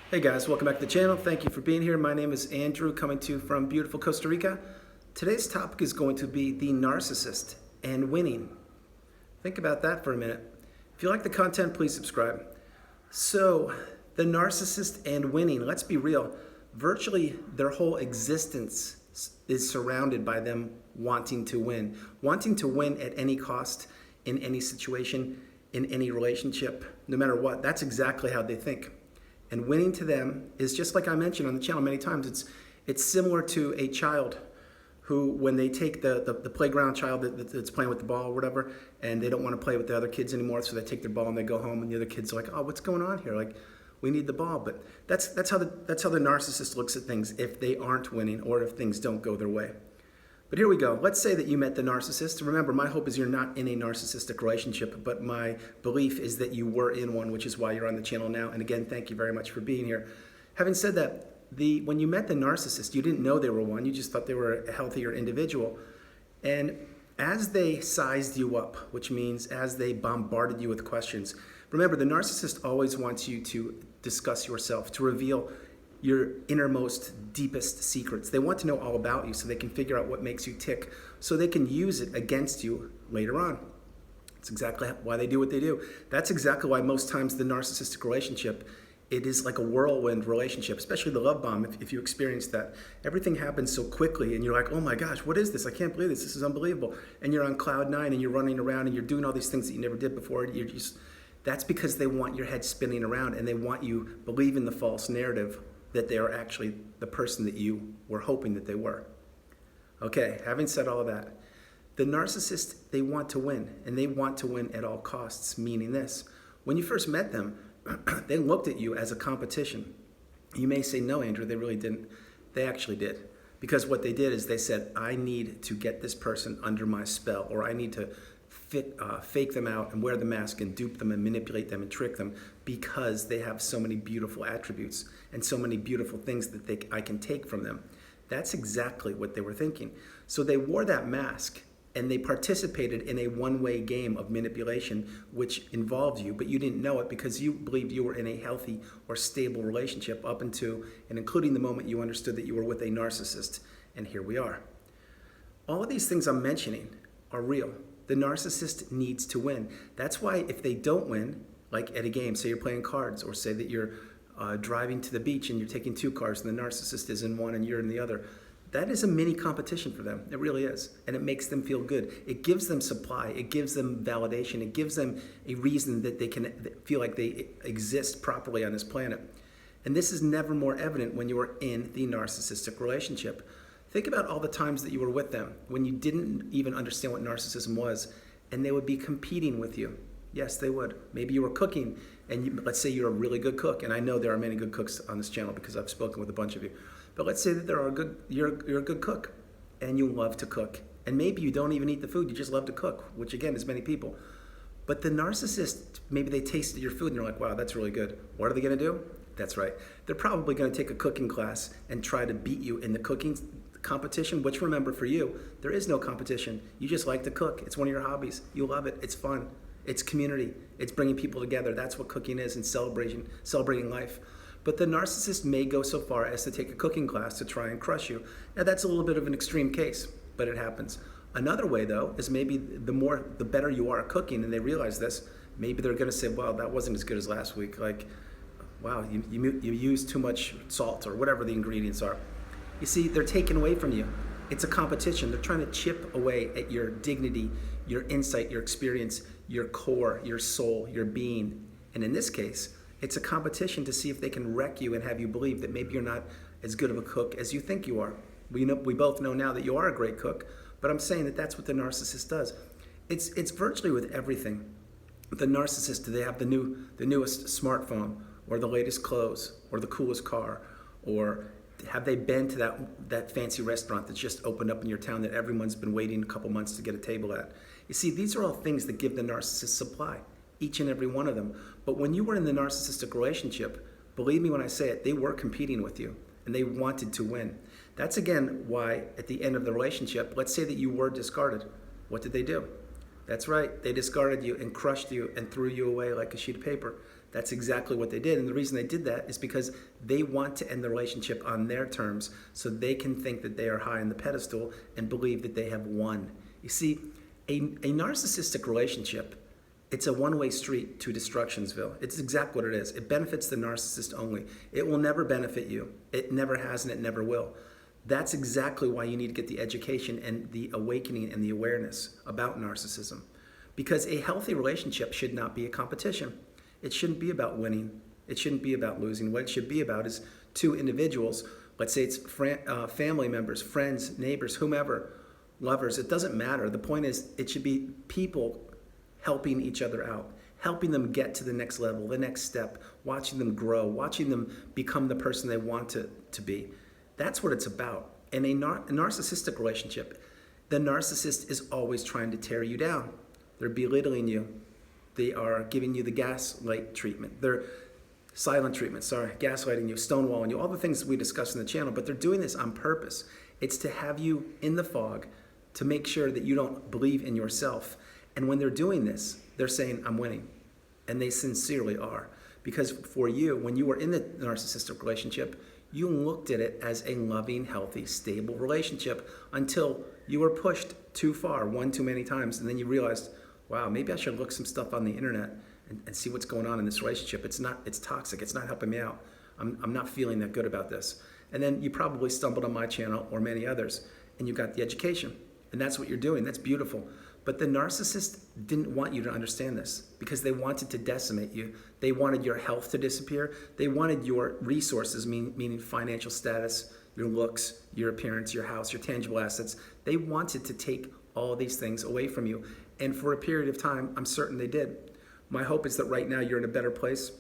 Hey guys, welcome back to the channel. Thank you for being here. My name is Andrew, coming to you from beautiful Costa Rica. Today's topic is going to be the narcissist and winning. Think about that for a minute. If you like the content, please subscribe. So, the narcissist and winning, let's be real, virtually their whole existence is surrounded by them wanting to win at any cost, in any situation, in any relationship, no matter what. That's exactly how they think. And winning to them is, just like I mentioned on the channel many times, it's similar to a child who, when they take the playground child that's playing with the ball or whatever, and they don't want to play with the other kids anymore, so they take their ball and they go home, and the other kids are like, oh, what's going on here? Like, we need the ball. But that's how the narcissist looks at things if they aren't winning or if things don't go their way. But here we go. Let's say that you met the narcissist. Remember, my hope is you're not in a narcissistic relationship, but my belief is that you were in one, which is why you're on the channel now. And again, thank you very much for being here. Having said that, when you met the narcissist, you didn't know they were one. You just thought they were a healthier individual. And as they sized you up, which means as they bombarded you with questions, remember, the narcissist always wants you to discuss yourself, to reveal your innermost, deepest secrets. They want to know all about you so they can figure out what makes you tick, so they can use it against you later on. That's exactly why they do what they do. That's exactly why most times the narcissistic relationship, it is like a whirlwind relationship, especially the love bomb, if you experience that. Everything happens so quickly and you're like, oh my gosh, what is this? I can't believe this. This is unbelievable. And you're on cloud nine and you're running around and you're doing all these things that you never did before. That's because they want your head spinning around and they want you believing the false narrative that they are actually the person that you were hoping that they were. Okay, having said all of that, the narcissist, they want to win, and they want to win at all costs, meaning this. When you first met them, they looked at you as a competition. You may say, no, Andrew, they really didn't. They actually did. Because what they did is they said, I need to get this person under my spell, or I need to fake them out and wear the mask and dupe them and manipulate them and trick them, because they have so many beautiful attributes and so many beautiful things that I can take from them. That's exactly what they were thinking. So they wore that mask and they participated in a one-way game of manipulation which involved you, but you didn't know it because you believed you were in a healthy or stable relationship up until and including the moment you understood that you were with a narcissist. And here we are. All of these things I'm mentioning are real. The narcissist needs to win. That's why if they don't win, like at a game, say you're playing cards, or say that you're driving to the beach and you're taking two cars and the narcissist is in one and you're in the other, that is a mini competition for them. It really is. And it makes them feel good. It gives them supply. It gives them validation. It gives them a reason that they can feel like they exist properly on this planet. And this is never more evident when you are in the narcissistic relationship. Think about all the times that you were with them when you didn't even understand what narcissism was, and they would be competing with you. Yes, they would. Maybe you were cooking, and let's say you're a really good cook, and I know there are many good cooks on this channel because I've spoken with a bunch of you. But let's say that you're a good cook, and you love to cook, and maybe you don't even eat the food, you just love to cook, which again is many people. But the narcissist, maybe they tasted your food, and you're like, wow, that's really good. What are they going to do? That's right. They're probably going to take a cooking class and try to beat you in the cooking competition, which, remember, for you, there is no competition. You just like to cook. It's one of your hobbies. You love it. It's fun. It's community. It's bringing people together. That's what cooking is, and celebrating life. But the narcissist may go so far as to take a cooking class to try and crush you. Now, that's a little bit of an extreme case, but it happens. Another way, though, is maybe the better you are at cooking, and they realize this, maybe they're going to say, well, that wasn't as good as last week. Like, wow, you used too much salt, or whatever the ingredients are. You see, they're taken away from you. It's a competition. They're trying to chip away at your dignity, your insight, your experience, your core, your soul, your being. And in this case, it's a competition to see if they can wreck you and have you believe that maybe you're not as good of a cook as you think you are. We both know now that you are a great cook, but I'm saying that that's what the narcissist does. It's virtually with everything. The narcissist, do they have the newest smartphone, or the latest clothes, or the coolest car, or have they been to that fancy restaurant that's just opened up in your town that everyone's been waiting a couple months to get a table at? You see, these are all things that give the narcissist supply, each and every one of them. But when you were in the narcissistic relationship, believe me when I say it, they were competing with you, and they wanted to win. That's, again, why at the end of the relationship, let's say that you were discarded. What did they do? That's right, they discarded you and crushed you and threw you away like a sheet of paper. That's exactly what they did. And the reason they did that is because they want to end the relationship on their terms so they can think that they are high on the pedestal and believe that they have won. You see, a narcissistic relationship, it's a one-way street to Destructionsville. It's exactly what it is. It benefits the narcissist only. It will never benefit you. It never has and it never will. That's exactly why you need to get the education and the awakening and the awareness about narcissism. Because a healthy relationship should not be a competition. It shouldn't be about winning. It shouldn't be about losing. What it should be about is two individuals, let's say it's family members, friends, neighbors, whomever, lovers, it doesn't matter. The point is it should be people helping each other out, helping them get to the next level, the next step, watching them grow, watching them become the person they want to be. That's what it's about. In a narcissistic relationship, the narcissist is always trying to tear you down. They're belittling you. They are giving you the gaslight treatment. They're gaslighting you, stonewalling you, all the things that we discuss in the channel, but they're doing this on purpose. It's to have you in the fog, to make sure that you don't believe in yourself. And when they're doing this, they're saying, I'm winning. And they sincerely are. Because for you, when you were in the narcissistic relationship, you looked at it as a loving, healthy, stable relationship until you were pushed too far, one too many times, and then you realized, wow, maybe I should look some stuff on the internet and see what's going on in this relationship. It's toxic. It's not helping me out. I'm not feeling that good about this. And then you probably stumbled on my channel or many others, and you got the education. And that's what you're doing. That's beautiful. But the narcissist didn't want you to understand this because they wanted to decimate you. They wanted your health to disappear. They wanted your resources, meaning financial status, your looks, your appearance, your house, your tangible assets. They wanted to take all these things away from you. And for a period of time, I'm certain they did. My hope is that right now you're in a better place,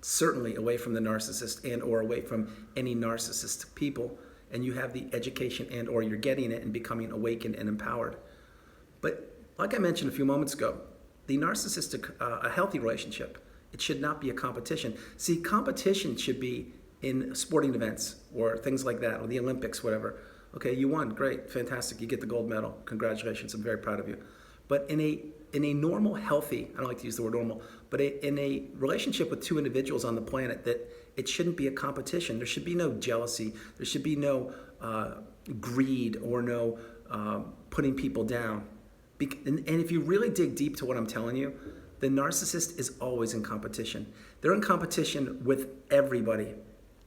certainly away from the narcissist and or away from any narcissist people, and you have the education and or you're getting it and becoming awakened and empowered. But like I mentioned a few moments ago, the narcissistic, a healthy relationship, it should not be a competition. See, competition should be in sporting events or things like that, or the Olympics, whatever. Okay, you won, great, fantastic, you get the gold medal, congratulations, I'm very proud of you. But in a normal, healthy, I don't like to use the word normal, but in a relationship with two individuals on the planet, that it shouldn't be a competition. There should be no jealousy. There should be no greed or no putting people down. And if you really dig deep to what I'm telling you, the narcissist is always in competition. They're in competition with everybody,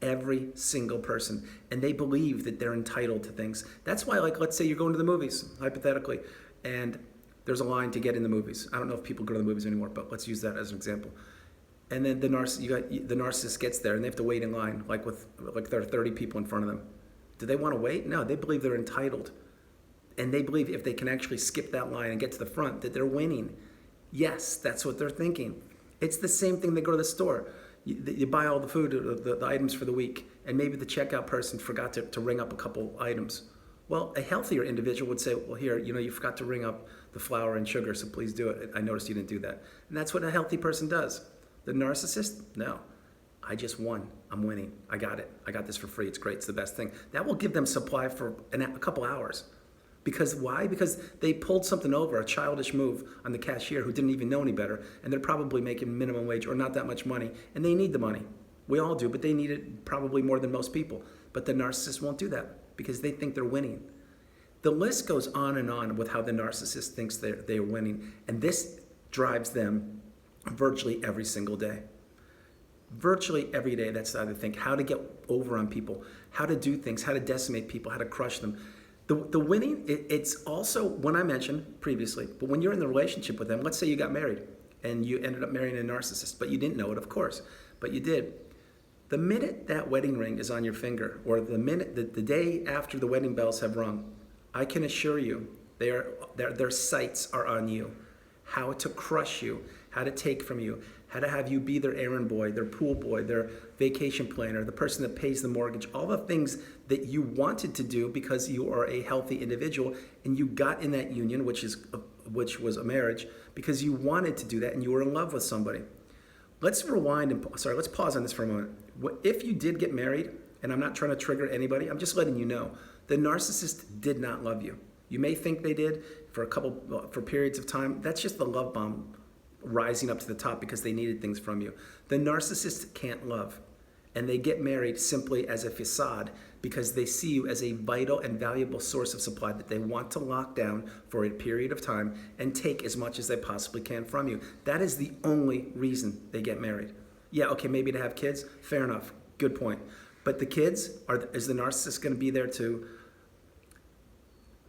every single person, and they believe that they're entitled to things. That's why, like, let's say you're going to the movies, hypothetically, and there's a line to get in the movies. I don't know if people go to the movies anymore, but let's use that as an example. And then the narcissist gets there, and they have to wait in line, like there are 30 people in front of them. Do they want to wait? No, they believe they're entitled. And they believe if they can actually skip that line and get to the front, that they're winning. Yes, that's what they're thinking. It's the same thing. They go to the store. You buy all the food, the items for the week, and maybe the checkout person forgot to ring up a couple items. Well, a healthier individual would say, well, here, you forgot to ring up the flour and sugar, so please do it. I noticed you didn't do that. And that's what a healthy person does. The narcissist, no. I just won. I'm winning. I got it. I got this for free. It's great. It's the best thing. That will give them supply for a couple hours. Because why? Because they pulled something over, a childish move on the cashier who didn't even know any better, and they're probably making minimum wage or not that much money, and they need the money. We all do, but they need it probably more than most people. But the narcissist won't do that because they think they're winning. The list goes on with how the narcissist thinks they're winning, and this drives them virtually every single day. Virtually every day, that's how they think, how to get over on people, how to do things, how to decimate people, how to crush them. The winning, it's also, when I mentioned previously, but when you're in the relationship with them, let's say you got married and you ended up marrying a narcissist, but you didn't know it, of course, but you did. The minute that wedding ring is on your finger, or the day after the wedding bells have rung, I can assure you their sights are on you. How to crush you, how to take from you, how to have you be their errand boy, their pool boy, their vacation planner, the person that pays the mortgage, all the things that you wanted to do because you are a healthy individual and you got in that union, which was a marriage, because you wanted to do that and you were in love with somebody. Let's let's pause on this for a moment. If you did get married, and I'm not trying to trigger anybody, I'm just letting you know, the narcissist did not love you. You may think they did for periods of time. That's just the love bomb rising up to the top because they needed things from you. The narcissist can't love, and they get married simply as a facade because they see you as a vital and valuable source of supply that they want to lock down for a period of time and take as much as they possibly can from you. That is the only reason they get married. Yeah, okay, maybe to have kids, fair enough, good point. But the kids, is the narcissist going to be there to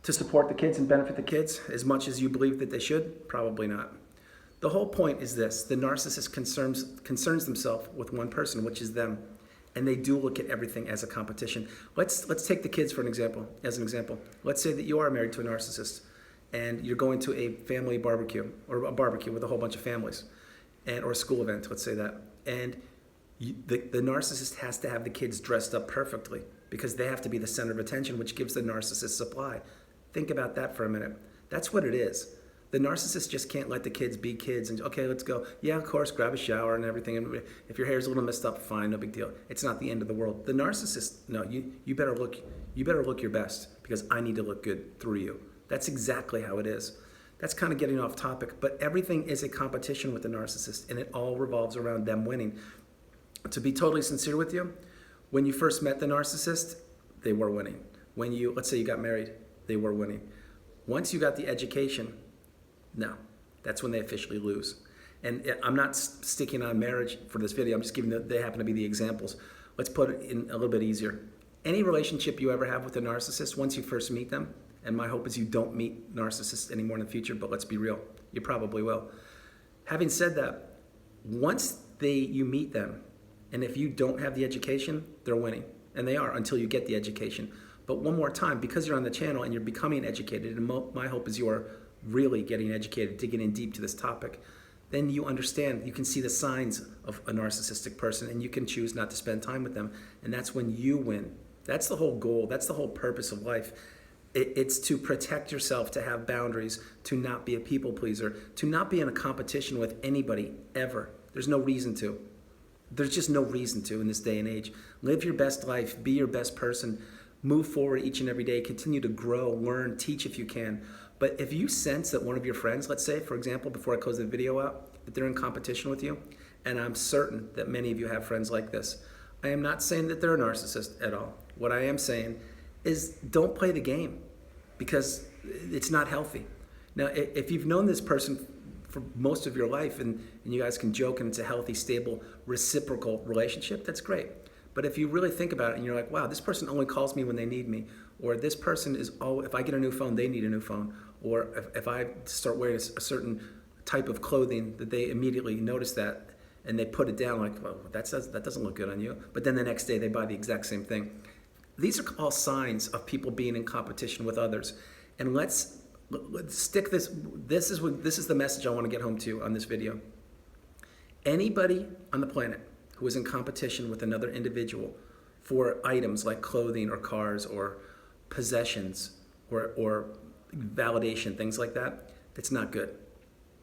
support the kids and benefit the kids as much as you believe that they should? Probably not. The whole point is this: the narcissist concerns themselves with one person, which is them, and they do look at everything as a competition. Let's take the kids as an example. Let's say that you are married to a narcissist, and you're going to a family barbecue, or a barbecue with a whole bunch of families, or a school event. Let's say that, and the narcissist has to have the kids dressed up perfectly because they have to be the center of attention, which gives the narcissist supply. Think about that for a minute. That's what it is. The narcissist just can't let the kids be kids and, okay, let's go. Yeah, of course, grab a shower and everything. And if your hair's a little messed up, fine, no big deal. It's not the end of the world. The narcissist, no, you better look your best because I need to look good through you. That's exactly how it is. That's kind of getting off topic, but everything is a competition with the narcissist, and it all revolves around them winning. To be totally sincere with you, when you first met the narcissist, they were winning. Let's say you got married, they were winning. Once you got the education, no, that's when they officially lose. And I'm not sticking on marriage for this video. I'm just giving they happen to be the examples. Let's put it in a little bit easier. Any relationship you ever have with a narcissist, once you first meet them, and my hope is you don't meet narcissists anymore in the future, but let's be real, you probably will. Having said that, once you meet them, and if you don't have the education, they're winning. And they are until you get the education. But one more time, because you're on the channel and you're becoming educated, and my hope is you are really getting educated, digging in deep to this topic, then you understand, you can see the signs of a narcissistic person, and you can choose not to spend time with them. And that's when you win. That's the whole goal. That's the whole purpose of life. It's to protect yourself, to have boundaries, to not be a people pleaser, to not be in a competition with anybody ever. There's no reason to. There's just no reason to in this day and age. Live your best life, be your best person, move forward each and every day, continue to grow, learn, teach if you can. But if you sense that one of your friends, let's say, for example, before I close the video out, that they're in competition with you, and I'm certain that many of you have friends like this, I am not saying that they're a narcissist at all. What I am saying is don't play the game because it's not healthy. Now, if you've known this person for most of your life and you guys can joke and it's a healthy, stable, reciprocal relationship, that's great. But if you really think about it and you're like, wow, this person only calls me when they need me, or this person is, if I get a new phone, they need a new phone, or if I start wearing a certain type of clothing that they immediately notice that and they put it down like, well, that doesn't look good on you. But then the next day they buy the exact same thing. These are all signs of people being in competition with others. And let's stick this. This is the message I want to get home to on this video. Anybody on the planet who is in competition with another individual for items like clothing or cars or possessions or validation, things like that, it's not good.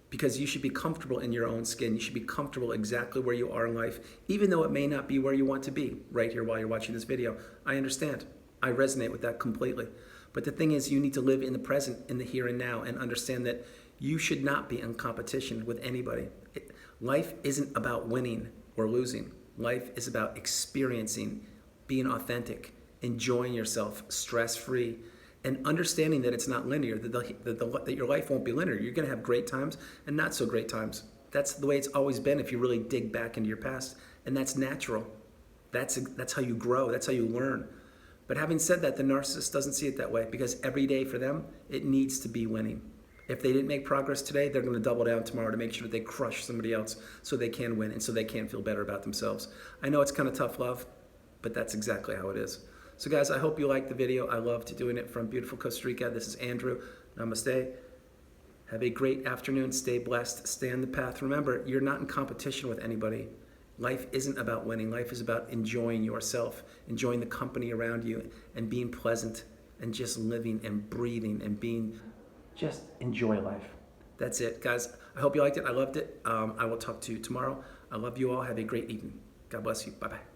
Because you should be comfortable in your own skin. You should be comfortable exactly where you are in life, even though it may not be where you want to be right here while you're watching this video. I understand. I resonate with that completely. But the thing is, you need to live in the present, in the here and now, and understand that you should not be in competition with anybody. Life isn't about winning or losing. Life is about experiencing, being authentic, enjoying yourself, stress-free, and understanding that it's not linear, that your life won't be linear. You're going to have great times and not so great times. That's the way it's always been if you really dig back into your past, and that's natural. That's how you grow. That's how you learn. But having said that, the narcissist doesn't see it that way because every day for them, it needs to be winning. If they didn't make progress today, they're going to double down tomorrow to make sure that they crush somebody else so they can win and so they can feel better about themselves. I know it's kind of tough love, but that's exactly how it is. So guys, I hope you liked the video. I loved doing it from beautiful Costa Rica. This is Andrew. Namaste. Have a great afternoon. Stay blessed. Stay on the path. Remember, you're not in competition with anybody. Life isn't about winning. Life is about enjoying yourself, enjoying the company around you, and being pleasant, and just living and breathing and just enjoy life. That's it, guys. I hope you liked it. I loved it. I will talk to you tomorrow. I love you all. Have a great evening. God bless you. Bye-bye.